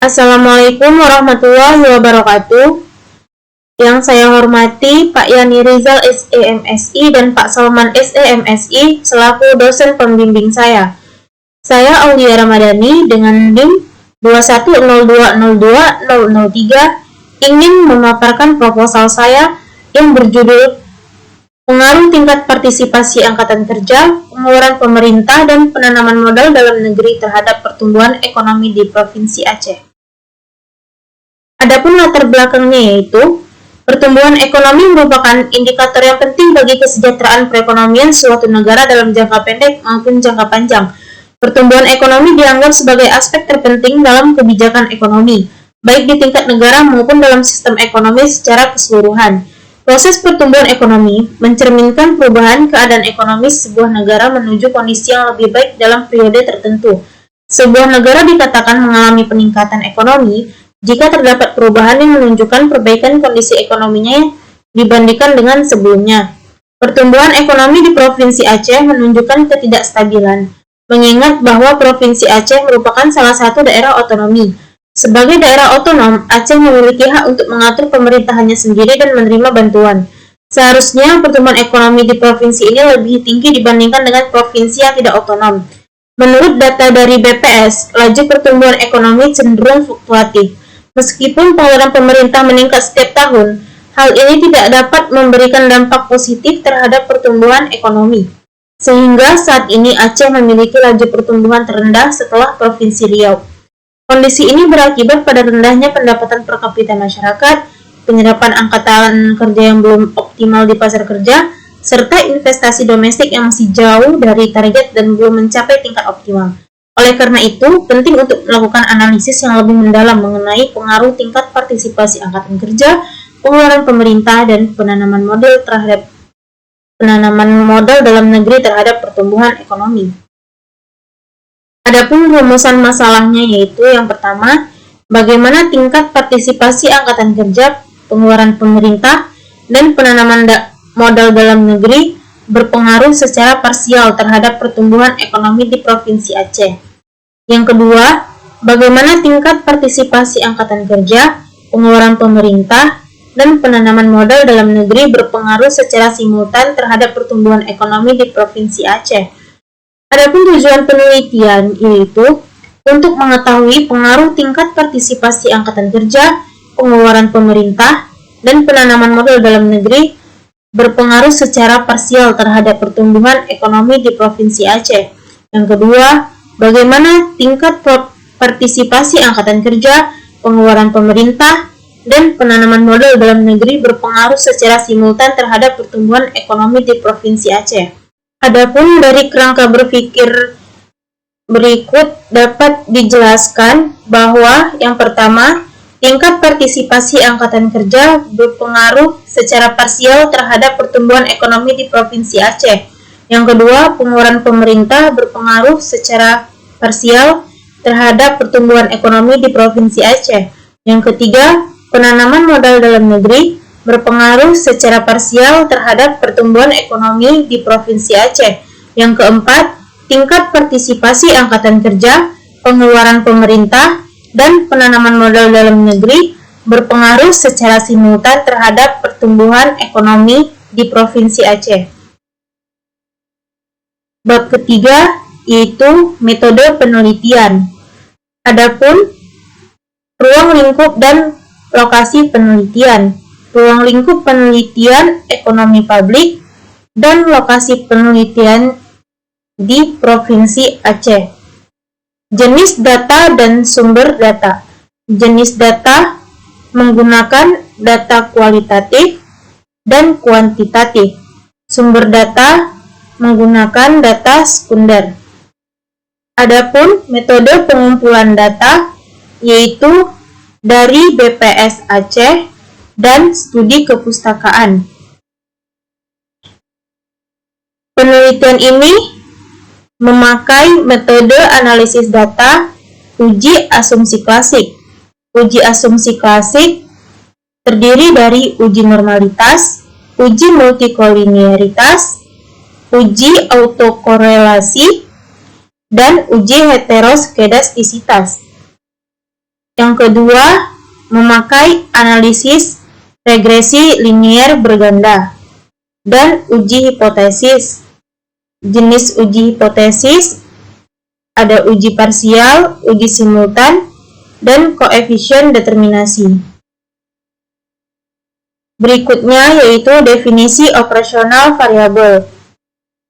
Assalamualaikum warahmatullahi wabarakatuh. Yang saya hormati Pak Yani Rizal SEMSI dan Pak Salman SEMSI selaku dosen pembimbing saya. Saya Aulia Ramadhani dengan NIM 2102020003 ingin memaparkan proposal saya yang berjudul Pengaruh Tingkat Partisipasi Angkatan Kerja, Pengeluaran Pemerintah, dan Penanaman Modal Dalam Negeri terhadap Pertumbuhan Ekonomi di Provinsi Aceh. Adapun latar belakangnya yaitu, pertumbuhan ekonomi merupakan indikator yang penting bagi kesejahteraan perekonomian suatu negara dalam jangka pendek maupun jangka panjang. Pertumbuhan ekonomi dianggap sebagai aspek terpenting dalam kebijakan ekonomi, baik di tingkat negara maupun dalam sistem ekonomi secara keseluruhan. Proses pertumbuhan ekonomi mencerminkan perubahan keadaan ekonomi sebuah negara menuju kondisi yang lebih baik dalam periode tertentu. Sebuah negara dikatakan mengalami peningkatan ekonomi jika terdapat perubahan yang menunjukkan perbaikan kondisi ekonominya dibandingkan dengan sebelumnya. Pertumbuhan ekonomi di Provinsi Aceh menunjukkan ketidakstabilan, mengingat bahwa Provinsi Aceh merupakan salah satu daerah otonomi. Sebagai daerah otonom, Aceh memiliki hak untuk mengatur pemerintahannya sendiri dan menerima bantuan. Seharusnya pertumbuhan ekonomi di provinsi ini lebih tinggi dibandingkan dengan provinsi yang tidak otonom. Menurut data dari BPS, laju pertumbuhan ekonomi cenderung fluktuatif. Meskipun pengeluaran pemerintah meningkat setiap tahun, hal ini tidak dapat memberikan dampak positif terhadap pertumbuhan ekonomi. Sehingga saat ini Aceh memiliki laju pertumbuhan terendah setelah Provinsi Riau. Kondisi ini berakibat pada rendahnya pendapatan per kapita masyarakat, penyerapan angkatan kerja yang belum optimal di pasar kerja, serta investasi domestik yang masih jauh dari target dan belum mencapai tingkat optimal. Oleh karena itu, penting untuk melakukan analisis yang lebih mendalam mengenai pengaruh tingkat partisipasi angkatan kerja, pengeluaran pemerintah, dan penanaman modal dalam negeri terhadap pertumbuhan ekonomi. Adapun rumusan masalahnya yaitu yang pertama, bagaimana tingkat partisipasi angkatan kerja, pengeluaran pemerintah, dan penanaman modal dalam negeri berpengaruh secara parsial terhadap pertumbuhan ekonomi di Provinsi Aceh. Yang kedua, bagaimana tingkat partisipasi angkatan kerja, pengeluaran pemerintah, dan penanaman modal dalam negeri berpengaruh secara simultan terhadap pertumbuhan ekonomi di Provinsi Aceh. Adapun tujuan penelitian yaitu untuk mengetahui pengaruh tingkat partisipasi angkatan kerja, pengeluaran pemerintah, dan penanaman modal dalam negeri berpengaruh secara parsial terhadap pertumbuhan ekonomi di Provinsi Aceh. Yang kedua, bagaimana tingkat partisipasi angkatan kerja, pengeluaran pemerintah, dan penanaman modal dalam negeri berpengaruh secara simultan terhadap pertumbuhan ekonomi di Provinsi Aceh. Adapun dari kerangka berpikir berikut dapat dijelaskan bahwa yang pertama, tingkat partisipasi angkatan kerja berpengaruh secara parsial terhadap pertumbuhan ekonomi di Provinsi Aceh. Yang kedua, pengeluaran pemerintah berpengaruh secara parsial terhadap pertumbuhan ekonomi di Provinsi Aceh. Yang ketiga, penanaman modal dalam negeri berpengaruh secara parsial terhadap pertumbuhan ekonomi di Provinsi Aceh. Yang keempat, tingkat partisipasi angkatan kerja, pengeluaran pemerintah, dan penanaman modal dalam negeri berpengaruh secara simultan terhadap pertumbuhan ekonomi di Provinsi Aceh. Bab ketiga yaitu metode penelitian. Adapun ruang lingkup dan lokasi penelitian. Ruang lingkup penelitian ekonomi publik dan lokasi penelitian di Provinsi Aceh. Jenis data dan sumber data. Jenis data menggunakan data kualitatif dan kuantitatif. Sumber data menggunakan data sekunder. Adapun metode pengumpulan data yaitu dari BPS Aceh dan studi kepustakaan. Penelitian ini memakai metode analisis data uji asumsi klasik. Uji asumsi klasik terdiri dari uji normalitas, uji multikolinearitas, uji autokorelasi, dan uji heteroskedastisitas. Yang kedua, memakai analisis regresi linier berganda dan uji hipotesis. Jenis uji hipotesis ada uji parsial, uji simultan, dan koefisien determinasi. Berikutnya yaitu definisi operasional variabel.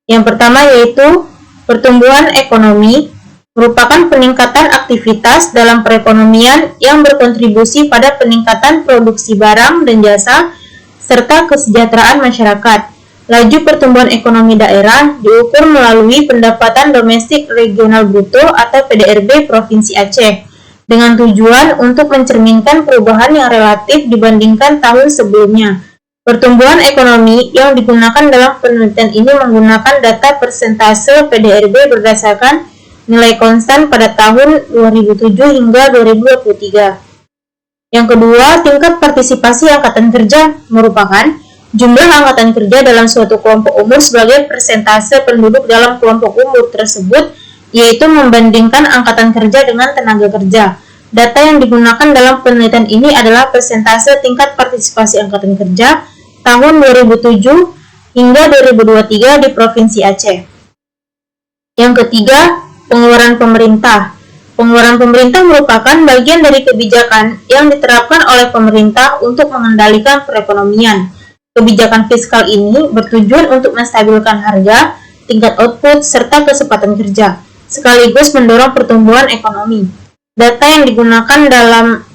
Yang pertama yaitu pertumbuhan ekonomi merupakan peningkatan aktivitas dalam perekonomian yang berkontribusi pada peningkatan produksi barang dan jasa serta kesejahteraan masyarakat. Laju pertumbuhan ekonomi daerah diukur melalui pendapatan domestik regional bruto atau PDRB Provinsi Aceh dengan tujuan untuk mencerminkan perubahan yang relatif dibandingkan tahun sebelumnya. Pertumbuhan ekonomi yang digunakan dalam penelitian ini menggunakan data persentase PDRB berdasarkan nilai konstan pada tahun 2007 hingga 2023. Yang kedua, tingkat partisipasi angkatan kerja merupakan jumlah angkatan kerja dalam suatu kelompok umur sebagai persentase penduduk dalam kelompok umur tersebut, yaitu membandingkan angkatan kerja dengan tenaga kerja. Data yang digunakan dalam penelitian ini adalah persentase tingkat partisipasi angkatan kerja tahun 2007 hingga 2023 di Provinsi Aceh. Yang ketiga, pengeluaran pemerintah. Pengeluaran pemerintah merupakan bagian dari kebijakan yang diterapkan oleh pemerintah untuk mengendalikan perekonomian. Kebijakan fiskal ini bertujuan untuk menstabilkan harga, tingkat output, serta kesempatan kerja, sekaligus mendorong pertumbuhan ekonomi. Data yang digunakan dalam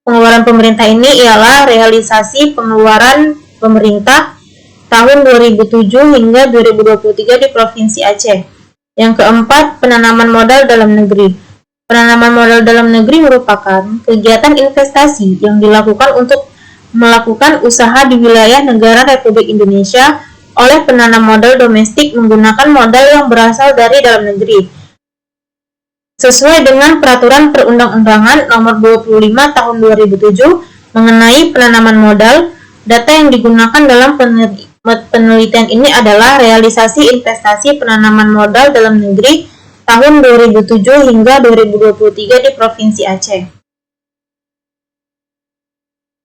pengeluaran pemerintah ini ialah realisasi pengeluaran pemerintah tahun 2007 hingga 2023 di Provinsi Aceh. Yang keempat, penanaman modal dalam negeri. Penanaman modal dalam negeri merupakan kegiatan investasi yang dilakukan untuk melakukan usaha di wilayah negara Republik Indonesia oleh penanam modal domestik menggunakan modal yang berasal dari dalam negeri. Sesuai dengan Peraturan Perundang-undangan Nomor 25 Tahun 2007 mengenai penanaman modal, data yang digunakan dalam penelitian ini adalah realisasi investasi penanaman modal dalam negeri tahun 2007 hingga 2023 di Provinsi Aceh.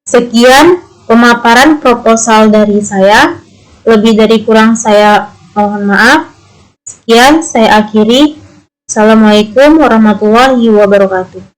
Sekian pemaparan proposal dari saya. Lebih dari kurang saya mohon maaf. Sekian, saya akhiri. Assalamualaikum warahmatullahi wabarakatuh.